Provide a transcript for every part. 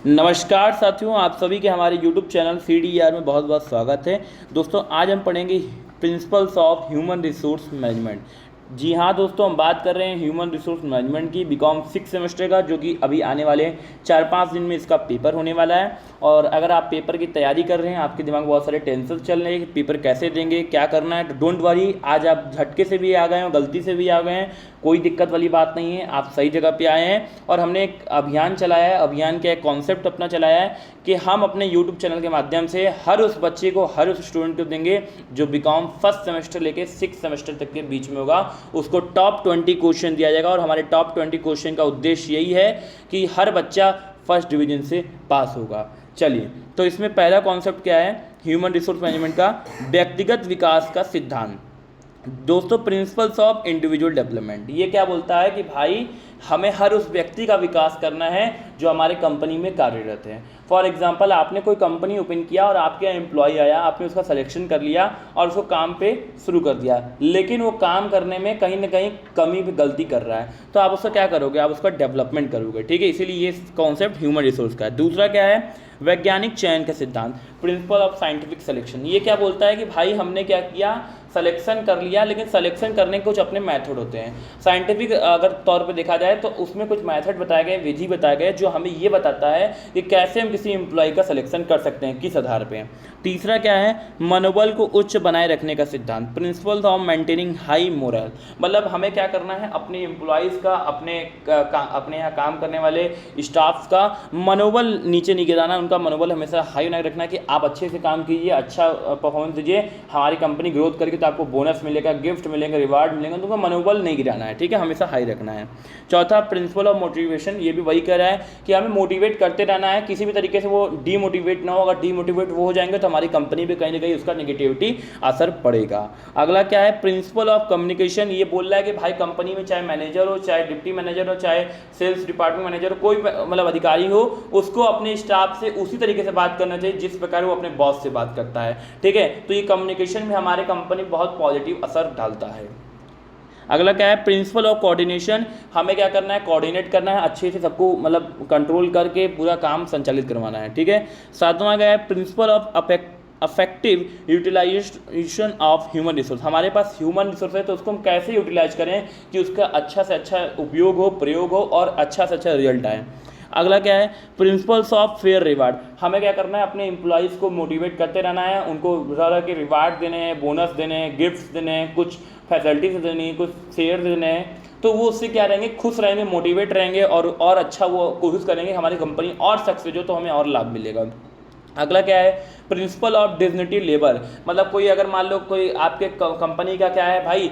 नमस्कार साथियों, आप सभी के हमारे YouTube चैनल CDER में बहुत बहुत स्वागत है। दोस्तों आज हम पढ़ेंगे principles of human resource management. जी हाँ दोस्तों, हम बात कर रहे हैं ह्यूमन रिसोर्स मैनेजमेंट की बीकॉम 6 सेमेस्टर का, जो कि अभी आने वाले 4-5 दिन में इसका पेपर होने वाला है। और अगर आप पेपर की तैयारी कर रहे हैं, आपके दिमाग में बहुत सारे टेंशन चल रहे हैं कि पेपर कैसे देंगे, क्या करना है, तो डोंट वरी, आज आप झटके से भी आ गए हो, गलती से भी आ गए हैं, कोई दिक्कत वाली बात नहीं है, आप सही जगह पे आए हैं। और हमने एक अभियान चलाया है, अभियान का एक कॉन्सेप्ट अपना चलाया है कि हम अपने यूट्यूब चैनल के माध्यम से हर उस बच्चे को, हर उस स्टूडेंट को देंगे जो बीकॉम 1st सेमेस्टर लेके 6 सेमेस्टर तक के बीच में होगा, उसको टॉप 20 क्वेश्चन दिया जाएगा। और हमारे टॉप 20 क्वेश्चन का उद्देश्य यही है कि हर बच्चा फर्स्ट डिवीजन से पास होगा। चलिए, तो इसमें पहला कॉन्सेप्ट क्या है ह्यूमन रिसोर्स मैनेजमेंट का, व्यक्तिगत विकास का सिद्धांत। दोस्तों, प्रिंसिपल्स ऑफ इंडिविजुअल डेवलपमेंट, ये क्या बोलता है कि भाई हमें हर उस व्यक्ति का विकास करना है जो हमारे कंपनी में कार्यरत है। फॉर एग्जांपल, आपने कोई कंपनी ओपन किया और आपके यहाँ एम्प्लॉय आया, आपने उसका सिलेक्शन कर लिया और उसको काम पे शुरू कर दिया, लेकिन वो काम करने में कहीं ना कहीं कमी भी गलती कर रहा है, तो आप उसका क्या करोगे, आप उसका डेवलपमेंट करोगे। ठीक है, इसीलिए ये कॉन्सेप्ट ह्यूमन रिसोर्स का है। दूसरा क्या है, वैज्ञानिक चयन का सिद्धांत, प्रिंसिपल ऑफ साइंटिफिक सिलेक्शन। ये क्या बोलता है कि भाई हमने क्या किया, सिलेक्शन कर लिया, लेकिन सिलेक्शन करने के कुछ अपने मेथड होते हैं। साइंटिफिक अगर तौर पे देखा जाए तो उसमें कुछ मेथड बताए गए, विधि बताए गए, जो हमें ये बताता है कि कैसे हम किसी एम्प्लॉय का सिलेक्शन कर सकते हैं, किस आधार पे। तीसरा क्या है, मनोबल को उच्च बनाए रखने का सिद्धांत, principles of maintaining high moral. मतलब हमें क्या करना है, अपने एम्प्लॉयज़ का, अपने यहाँ काम करने वाले स्टाफ्स का मनोबल नीचे नहीं गिराना, उनका मनोबल हमेशा हाई बनाए रखना कि आप अच्छे से काम कीजिए, अच्छा परफॉर्मेंस दीजिए, हमारी कंपनी ग्रोथ करके तो आपको बोनस मिलेगा, गिफ्ट मिलेंगे, रिवार्ड मिलेंगे, तो उनका मनोबल नहीं गिराना है। ठीक है, हमेशा हाई रखना है। चौथा, प्रिंसिपल ऑफ मोटिवेशन, ये भी वही कह रहा है कि हमें मोटिवेट करते रहना है, किसी भी तरीके से वो डीमोटिवेट ना हो। अगर डीमोटिवेट वो हो जाएंगे तो हमारी कंपनी पे कहीं ना कहीं उसका नेगेटिविटी असर पड़ेगा। अगला क्या है, प्रिंसिपल ऑफ कम्युनिकेशन। ये बोल रहा है कि भाई कंपनी में चाहे मैनेजर हो, चाहे डिप्टी मैनेजर हो, चाहे सेल्स डिपार्टमेंट मैनेजर हो, कोई मतलब अधिकारी हो, उसको अपने स्टाफ से उसी तरीके से बात करना चाहिए जिस प्रकार वो अपने बॉस से बात करता है। ठीक है, तो ये कम्युनिकेशन में हमारे कंपनी बहुत पॉजिटिव असर डालता है। अगला क्या है, प्रिंसिपल ऑफ कोऑर्डिनेशन। हमें क्या करना है, कोऑर्डिनेट करना है, अच्छे से सबको मतलब कंट्रोल करके पूरा काम संचालित करवाना है। ठीक है। सातवां क्या है, principle of effective utilisation of human resource. हमारे पास ह्यूमन रिसोर्स है तो उसको हम कैसे यूटिलाइज करें कि उसका अच्छा से अच्छा उपयोग हो, प्रयोग हो और अच्छा से अच्छा रिजल्ट आए। अगला क्या है, प्रिंसिपल्स ऑफ फेयर रिवार्ड। हमें क्या करना है, अपने एम्प्लॉयज़ को मोटिवेट करते रहना है, उनको ज़्यादा के रिवार्ड देने हैं, बोनस देने हैं, गिफ्ट्स देने हैं, कुछ फैसिलिटीज देनी है, कुछ शेयर देने हैं, तो वो उससे क्या रहेंगे, खुश रहेंगे, मोटिवेट रहेंगे और अच्छा वो कोशिश करेंगे हमारी कंपनी और सक्सेस हो तो हमें और लाभ मिलेगा। अगला क्या है, प्रिंसिपल ऑफ डिग्निटी लेबर। मतलब कोई अगर मान लो कोई आपके कंपनी का क्या है भाई,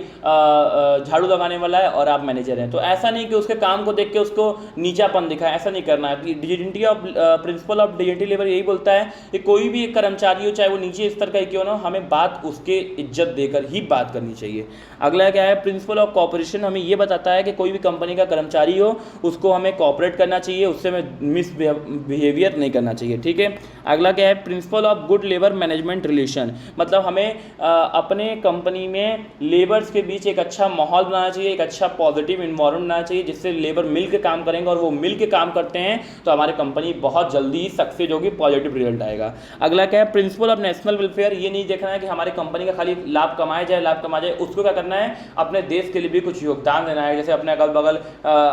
झाड़ू लगाने वाला है और आप मैनेजर हैं, तो ऐसा नहीं कि उसके काम को देख के उसको नीचापन दिखाए, ऐसा नहीं करना है। Dignity of principle of dignity labour यही बोलता है कि कोई भी एक कर्मचारी हो, चाहे वो नीचे स्तर का ही क्यों ना, हमें बात उसके इज्जत देकर ही बात करनी चाहिए। अगला क्या है, प्रिंसिपल ऑफ कॉपरेशन। हमें ये बताता है कि कोई भी कंपनी का कर्मचारी हो उसको हमें कॉपरेट करना चाहिए, उससे हमें मिसबिहेवियर नहीं करना चाहिए। ठीक है। अगला क्या है, principle of good labour management relation. मतलब हमें अपने कंपनी में लेबर्स के बीच एक अच्छा माहौल बनाना चाहिए, एक अच्छा पॉजिटिव इन्वायरमेंट बनाना चाहिए जिससे लेबर मिल के काम करेंगे, और वो मिल के काम करते हैं तो हमारी कंपनी बहुत जल्दी सक्सेस होगी, पॉजिटिव रिजल्ट आएगा। अगला क्या है, प्रिंसिपल ऑफ नेशनल वेलफेयर। ये नहीं देखना है कि हमारी कंपनी का खाली लाभ कमाया जाए, उसको क्या करना है, अपने देश के लिए भी कुछ योगदान देना है, जैसे अपने अगल बगल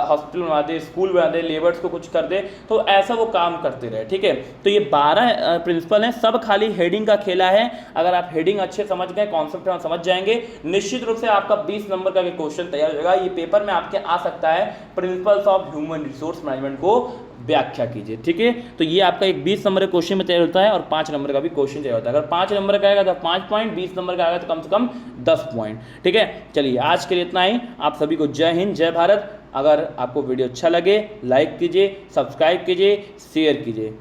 हॉस्पिटल बना दे, स्कूल बना दे, लेबर्स को कुछ कर दे, तो ऐसा वो काम करते रहे। ठीक है, तो ये 12 प्रिंसिपल हैं, सब खाली हेडिंग का खेला है। अगर आप हेडिंग अच्छे समझ गए, कॉन्सेप्ट समझ जाएंगे, निश्चित रूप से आपका 20 नंबर का क्वेश्चन तैयार हो जाएगा। ये पेपर में आपके आ सकता है, principles of human resource management को व्याख्या कीजिए। ठीक है, तो ये आपका एक 20 नंबर का क्वेश्चन में तैयार होता है और 5 नंबर का भी क्वेश्चन तैयार होता है। अगर 5 नंबर का आएगा तो 5 पॉइंट, 20 नंबर का आएगा तो कम से कम 10 पॉइंट। ठीक है, चलिए आज के लिए इतना ही। आप सभी को जय हिंद, जय भारत। अगर आपको वीडियो अच्छा लगे, लाइक कीजिए, सब्सक्राइब कीजिए, शेयर कीजिए।